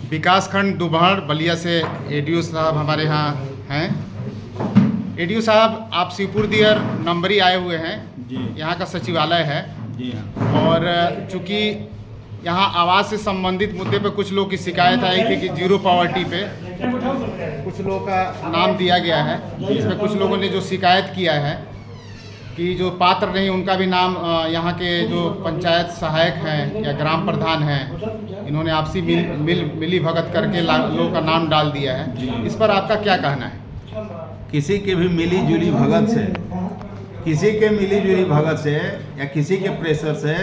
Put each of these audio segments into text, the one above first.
विकासखंड दुबहर बलिया से एडीओ साहब हमारे यहाँ हैं। एडीओ साहब, आप शिवपुर दियर नंबरी आए हुए हैं जी। यहाँ का सचिवालय है जी हाँ। और चूँकि यहाँ आवास से संबंधित मुद्दे पे कुछ लोग की शिकायत आई थी कि जीरो पॉवर्टी पे कुछ लोगों का नाम दिया गया है, जिसमें कुछ लोगों ने जो शिकायत किया है कि जो पात्र नहीं उनका भी नाम यहाँ के जो पंचायत सहायक हैं या ग्राम प्रधान हैं, इन्होंने आपसी मिली भगत करके लोगों का नाम डाल दिया है। इस पर आपका क्या कहना है? किसी के भी मिली जुली भगत से, किसी के मिली जुली भगत से या किसी के प्रेशर से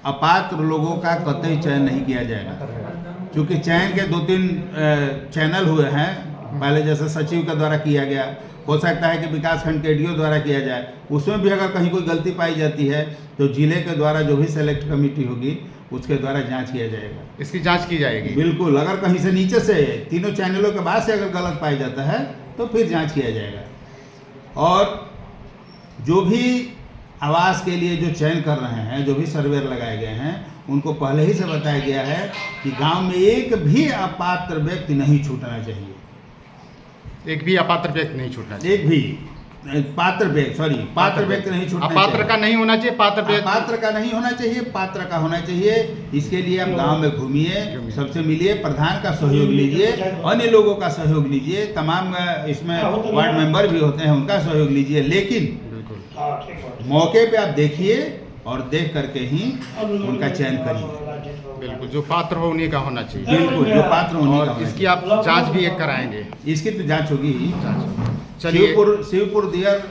अपात्र लोगों का कतई चयन नहीं किया जाएगा। क्योंकि चयन के 2-3 चैनल हुए हैं। पहले जैसे सचिव के द्वारा किया गया, हो सकता है कि विकासखंड के एडीओ द्वारा किया जाए। उसमें भी अगर कहीं कोई गलती पाई जाती है तो जिले के द्वारा जो भी सेलेक्ट कमेटी होगी उसके द्वारा जांच किया जाएगा। इसकी जांच की जाएगी? बिल्कुल। अगर कहीं से नीचे से तीनों चैनलों के बाद से अगर गलत पाया जाता है तो फिर जांच किया जाएगा। और जो भी आवास के लिए जो चयन कर रहे हैं, जो भी सर्वेयर लगाए गए हैं, उनको पहले ही से बताया गया है कि गांव में एक भी अपात्र व्यक्ति नहीं छूटना चाहिए। एक भी अपात्र व्यक्ति नहीं छूटना चाहिए? एक भी पात्र व्यक्ति नहीं छूटना चाहिए। अपात्र का नहीं होना चाहिए, पात्र का नहीं होना चाहिए, पात्र का होना चाहिए। इसके लिए आप गांव में घूमिए, सबसे मिलिए, प्रधान का सहयोग लीजिए, अन्य लोगों का सहयोग लीजिए, तमाम इसमें वार्ड मेंबर भी होते हैं उनका सहयोग लीजिए। लेकिन मौके पे आप देखिए और देख करके ही उनका चयन करिए। बिल्कुल, जो पात्र हो उन्हीं का होना चाहिए। बिल्कुल, जो पात्र उन्हीं का। इसकी आप जांच भी एक कराएंगे? इसकी तो जांच होगी ही। चलिए। शिवपुर दियर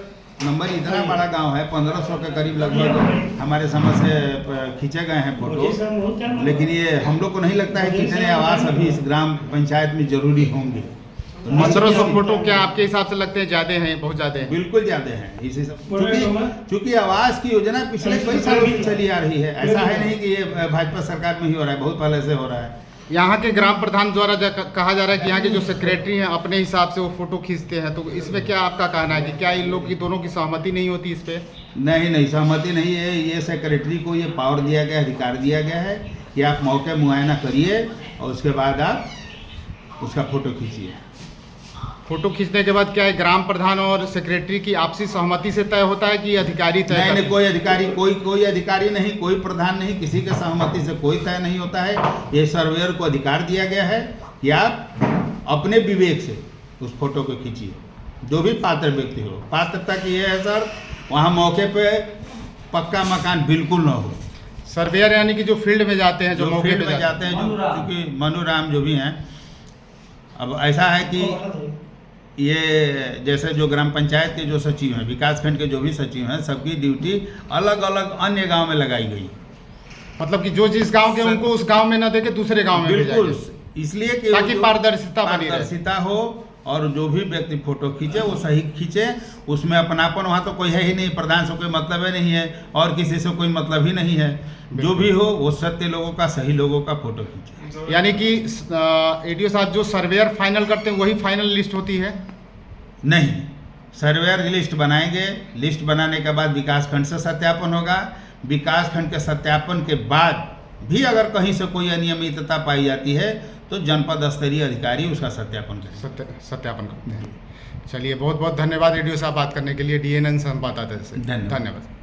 नंबर इतना बड़ा गांव है, 1500 के करीब लगभग हमारे समझ से खींचे गए हैं फोटो। लेकिन ये हम लोग को नहीं लगता है कि इतने आवास अभी इस ग्राम पंचायत में जरूरी होंगे। 1500 फोटो क्या आपके हिसाब से लगते हैं ज्यादा हैं? बहुत ज्यादा हैं? बिल्कुल ज्यादा हैं। इसी सब चूंकि आवास की योजना पिछले कई सालों से चली आ रही है। ऐसा है नहीं कि ये भाजपा सरकार में ही हो रहा है, बहुत पहले से हो रहा है। यहाँ के ग्राम प्रधान द्वारा कहा जा रहा है कि यहाँ के जो सेक्रेटरी हैं अपने हिसाब से वो फोटो खींचते हैं, तो इसमें क्या आपका कहना है कि क्या इन लोग की दोनों की सहमति नहीं होती इस पे? नहीं, सहमति नहीं है। ये सेक्रेटरी को ये पावर दिया गया, अधिकार दिया गया है कि आप मौके मुआयना करिए और उसके बाद आप उसका फोटो खींचिए। फोटो खींचने के बाद क्या है, ग्राम प्रधान और सेक्रेटरी की आपसी सहमति से तय होता है कि अधिकारी तय? नहीं, कोई अधिकारी नहीं, कोई प्रधान नहीं, किसी के सहमति से कोई तय नहीं होता है। ये सर्वेयर को अधिकार दिया गया है कि आप अपने विवेक से उस फोटो को खींचिए, जो भी पात्र व्यक्ति हो। पात्रता की ये है सर, वहाँ मौके पे पक्का मकान बिल्कुल न हो। सर्वेयर यानी कि जो फील्ड में जाते हैं, जो मौके पे जाते हैं, क्योंकि मनोराम जो भी हैं। अब ऐसा है कि ये जैसे जो ग्राम पंचायत के जो सचिव हैं, विकासखंड के जो भी सचिव हैं, सबकी ड्यूटी अलग अलग अन्य गांव में लगाई गई। मतलब कि जो जिस गांव के उनको उस गांव में न देके दूसरे गांव में बिल्कुल, इसलिए कि ताकि पारदर्शिता हो और जो भी व्यक्ति फोटो खींचे वो सही खींचे। उसमें अपनापन वहाँ तो कोई है ही नहीं, प्रधान से कोई मतलब ही नहीं है और किसी से कोई मतलब ही नहीं है। जो भी हो वो सत्य लोगों का, सही लोगों का फोटो खींचे। यानी कि एडीओ साहब जो सर्वेयर फाइनल करते हैं वही फाइनल लिस्ट होती है? नहीं, सर्वेयर लिस्ट बनाएंगे। लिस्ट बनाने के बाद विकासखंड से सत्यापन होगा। विकासखंड के सत्यापन के बाद भी अगर कहीं से कोई अनियमितता पाई जाती है तो जनपद स्तरीय अधिकारी उसका सत्यापन करते हैं। चलिए, बहुत बहुत धन्यवाद एडीओ साहब बात करने के लिए। DNN संवाददाता से धन्यवाद।